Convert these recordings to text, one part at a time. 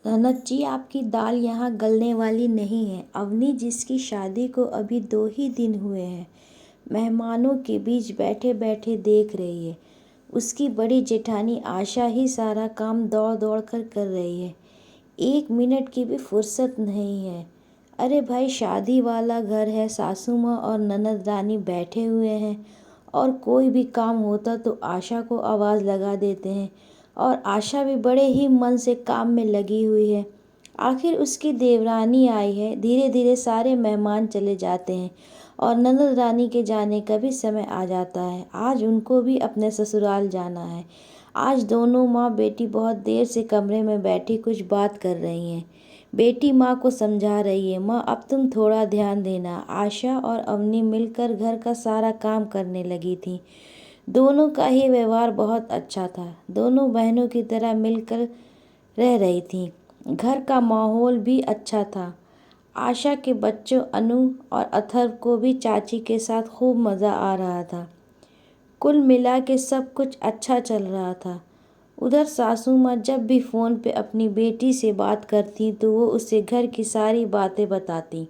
ननद जी, आपकी दाल यहाँ गलने वाली नहीं है। अवनी जिसकी शादी को अभी 2 ही दिन हुए हैं, मेहमानों के बीच बैठे बैठे देख रही है। उसकी बड़ी जेठानी आशा ही सारा काम दौड़ दौड़ कर रही है। 1 मिनट की भी फुर्सत नहीं है। अरे भाई, शादी वाला घर है। सासू माँ और ननद रानी बैठे हुए हैं और कोई भी काम होता तो आशा को आवाज़ लगा देते हैं, और आशा भी बड़े ही मन से काम में लगी हुई है। आखिर उसकी देवरानी आई है। धीरे धीरे सारे मेहमान चले जाते हैं और ननद रानी के जाने का भी समय आ जाता है। आज उनको भी अपने ससुराल जाना है। आज दोनों माँ बेटी बहुत देर से कमरे में बैठी कुछ बात कर रही हैं। बेटी माँ को समझा रही है, माँ अब तुम थोड़ा ध्यान देना। आशा और अवनी मिलकर घर का सारा काम करने लगी थी। दोनों का ही व्यवहार बहुत अच्छा था। दोनों बहनों की तरह मिलकर रह रही थीं। घर का माहौल भी अच्छा था। आशा के बच्चों अनु और अथर्व को भी चाची के साथ खूब मज़ा आ रहा था। कुल मिला के सब कुछ अच्छा चल रहा था। उधर सासू माँ जब भी फ़ोन पे अपनी बेटी से बात करती तो वो उसे घर की सारी बातें बताती।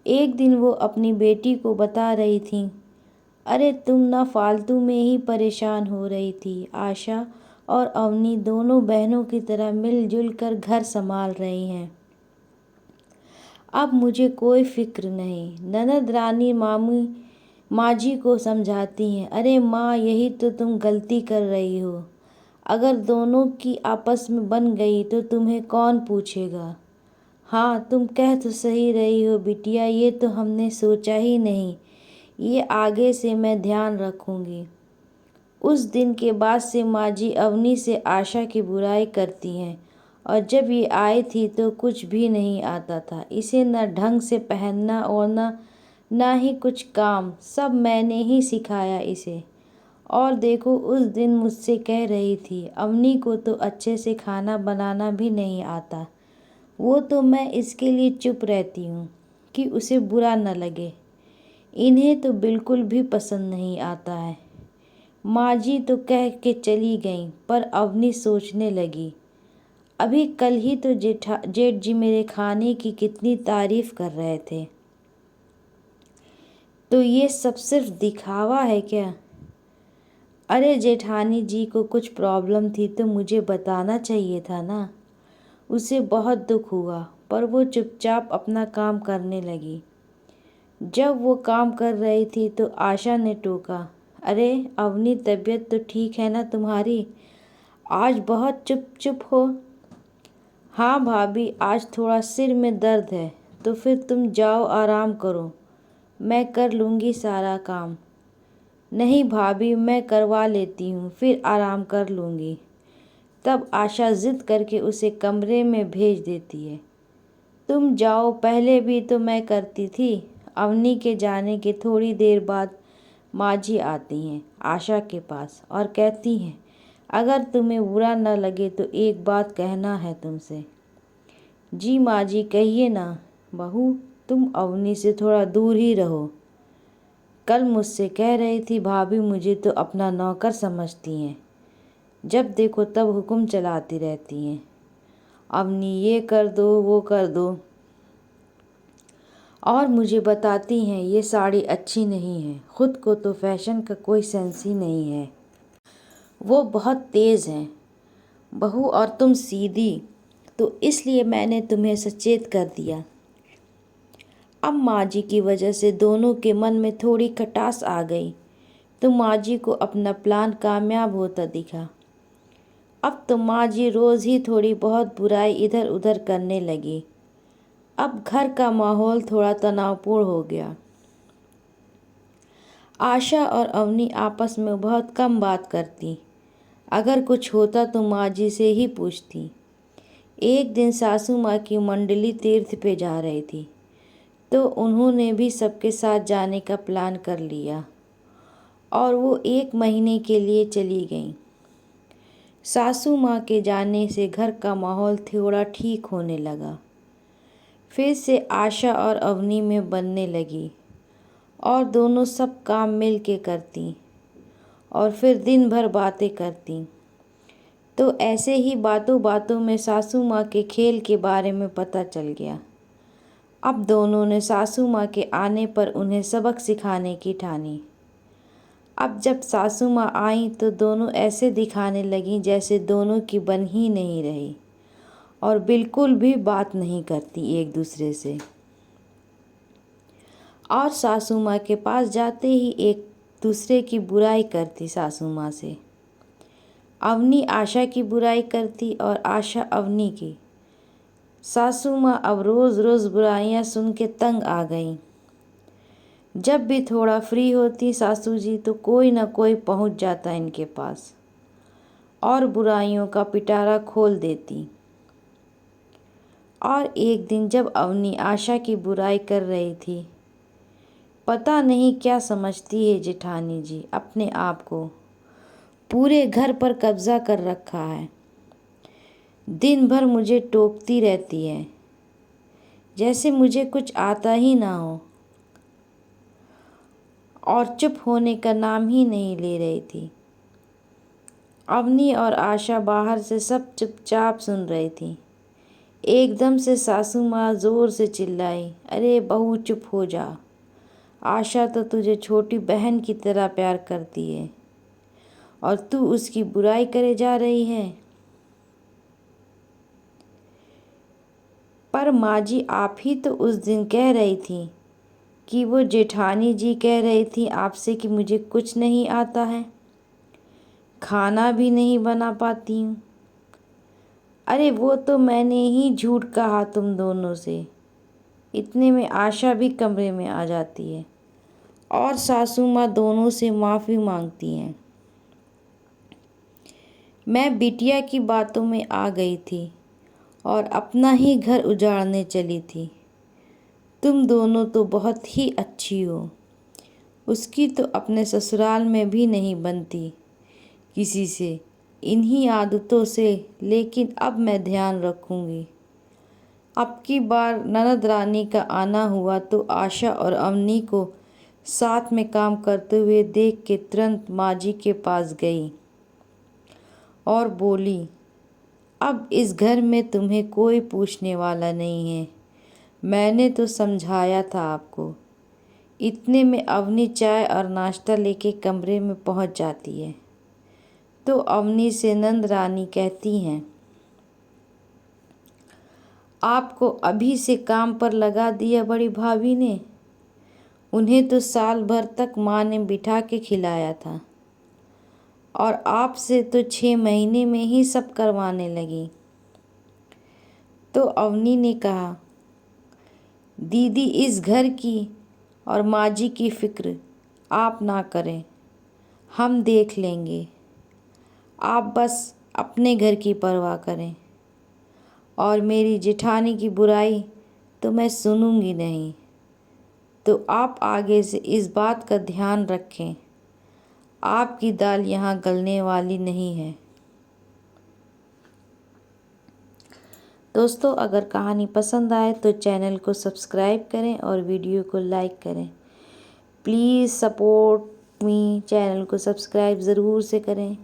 एक दिन वो अपनी बेटी को बता रही थी, अरे तुम ना फालतू में ही परेशान हो रही थी। आशा और अवनी दोनों बहनों की तरह मिलजुल कर घर संभाल रही हैं। अब मुझे कोई फिक्र नहीं। ननद रानी मामी माँ जी को समझाती हैं, अरे माँ, यही तो तुम गलती कर रही हो। अगर दोनों की आपस में बन गई तो तुम्हें कौन पूछेगा। हाँ, तुम कह तो सही रही हो बिटिया, ये तो हमने सोचा ही नहीं। ये आगे से मैं ध्यान रखूंगी। उस दिन के बाद से माँ जी अवनी से आशा की बुराई करती हैं, और जब ये आई थी तो कुछ भी नहीं आता था इसे। न ढंग से पहनना ओढ़ना, ना ही कुछ काम, सब मैंने ही सिखाया इसे। और देखो, उस दिन मुझसे कह रही थी, अवनी को तो अच्छे से खाना बनाना भी नहीं आता। वो तो मैं इसके लिए चुप रहती हूँ कि उसे बुरा न लगे। इन्हें तो बिल्कुल भी पसंद नहीं आता है। माँ जी तो कह के चली गईं, पर अवनी सोचने लगी, अभी कल ही तो जेठ जी मेरे खाने की कितनी तारीफ कर रहे थे। तो ये सब सिर्फ दिखावा है क्या। अरे जेठानी जी को कुछ प्रॉब्लम थी तो मुझे बताना चाहिए था ना। उसे बहुत दुख हुआ, पर वो चुपचाप अपना काम करने लगी। जब वो काम कर रही थी तो आशा ने टोका, अरे अवनी, तबीयत तो ठीक है ना तुम्हारी। आज बहुत चुप चुप हो। हाँ भाभी, आज थोड़ा सिर में दर्द है। तो फिर तुम जाओ आराम करो, मैं कर लूँगी सारा काम। नहीं भाभी, मैं करवा लेती हूँ, फिर आराम कर लूँगी। तब आशा ज़िद करके उसे कमरे में भेज देती है। तुम जाओ, पहले भी तो मैं करती थी। अवनी के जाने के थोड़ी देर बाद माँ जी आती हैं आशा के पास और कहती हैं, अगर तुम्हें बुरा न लगे तो एक बात कहना है तुमसे। जी माँ जी, कहिए ना। बहू, तुम अवनी से थोड़ा दूर ही रहो। कल मुझसे कह रही थी, भाभी मुझे तो अपना नौकर समझती हैं, जब देखो तब हुक्म चलाती रहती हैं। अवनी ये कर दो, वो कर दो, और मुझे बताती हैं ये साड़ी अच्छी नहीं है। खुद को तो फैशन का कोई सेंस ही नहीं है। वो बहुत तेज़ हैं बहू, और तुम सीधी, तो इसलिए मैंने तुम्हें सचेत कर दिया। अब माँ जी की वजह से दोनों के मन में थोड़ी खटास आ गई, तो माँ जी को अपना प्लान कामयाब होता दिखा। अब तो माँ जी रोज़ ही थोड़ी बहुत बुराई इधर उधर करने लगी। अब घर का माहौल थोड़ा तनावपूर्ण हो गया। आशा और अवनी आपस में बहुत कम बात करती। अगर कुछ होता तो माँ जी से ही पूछती। एक दिन सासू माँ की मंडली तीर्थ पे जा रही थी, तो उन्होंने भी सबके साथ जाने का प्लान कर लिया और वो 1 महीने के लिए चली गईं। सासू माँ के जाने से घर का माहौल थोड़ा ठीक होने लगा। फिर से आशा और अवनी में बनने लगी, और दोनों सब काम मिल के करती और फिर दिन भर बातें करती। तो ऐसे ही बातों बातों में सासू माँ के खेल के बारे में पता चल गया। अब दोनों ने सासू माँ के आने पर उन्हें सबक सिखाने की ठानी। अब जब सासू माँ आईं तो दोनों ऐसे दिखाने लगीं जैसे दोनों की बन ही नहीं रही और बिल्कुल भी बात नहीं करती एक दूसरे से। और सासू माँ के पास जाते ही एक दूसरे की बुराई करती सासू माँ से। अवनी आशा की बुराई करती और आशा अवनी की। सासू माँ अब रोज़ रोज़ बुराइयाँ सुन के तंग आ गईं। जब भी थोड़ा फ्री होती सासू जी तो कोई ना कोई पहुंच जाता इनके पास और बुराइयों का पिटारा खोल देती। और एक दिन जब अवनी आशा की बुराई कर रही थी, पता नहीं क्या समझती है जेठानी जी अपने आप को, पूरे घर पर कब्जा कर रखा है। दिन भर मुझे टोकती रहती है जैसे मुझे कुछ आता ही ना हो और चुप होने का नाम ही नहीं ले रही थी। अवनी और आशा बाहर से सब चुपचाप सुन रही थी। एकदम से सासू माँ ज़ोर से चिल्लाई, अरे बहू चुप हो जा, आशा तो तुझे छोटी बहन की तरह प्यार करती है और तू उसकी बुराई करे जा रही है। पर माँ जी आप ही तो उस दिन कह रही थी कि वो जेठानी जी कह रही थी आपसे कि मुझे कुछ नहीं आता है, खाना भी नहीं बना पाती हूँ। अरे वो तो मैंने ही झूठ कहा तुम दोनों से। इतने में आशा भी कमरे में आ जाती है और सासू माँ दोनों से माफ़ी मांगती हैं। मैं बिटिया की बातों में आ गई थी और अपना ही घर उजाड़ने चली थी। तुम दोनों तो बहुत ही अच्छी हो, उसकी तो अपने ससुराल में भी नहीं बनती किसी से, इन्हीं आदतों से। लेकिन अब मैं ध्यान रखूँगी। अब की बार ननद रानी का आना हुआ तो आशा और अवनी को साथ में काम करते हुए देख के तुरंत माँ जी के पास गई और बोली, अब इस घर में तुम्हें कोई पूछने वाला नहीं है, मैंने तो समझाया था आपको। इतने में अवनी चाय और नाश्ता लेके कमरे में पहुंच जाती है तो अवनी से नंद रानी कहती हैं, आपको अभी से काम पर लगा दिया बड़ी भाभी ने। उन्हें तो साल भर तक माँ ने बिठा के खिलाया था और आपसे तो 6 महीने में ही सब करवाने लगी। तो अवनी ने कहा, दीदी इस घर की और माँ जी की फ़िक्र आप ना करें, हम देख लेंगे। आप बस अपने घर की परवाह करें और मेरी जेठानी की बुराई तो मैं सुनूंगी नहीं। तो आप आगे से इस बात का ध्यान रखें, आपकी दाल यहाँ गलने वाली नहीं है। दोस्तों अगर कहानी पसंद आए तो चैनल को सब्सक्राइब करें और वीडियो को लाइक करें। प्लीज़ सपोर्ट मी, चैनल को सब्सक्राइब ज़रूर से करें।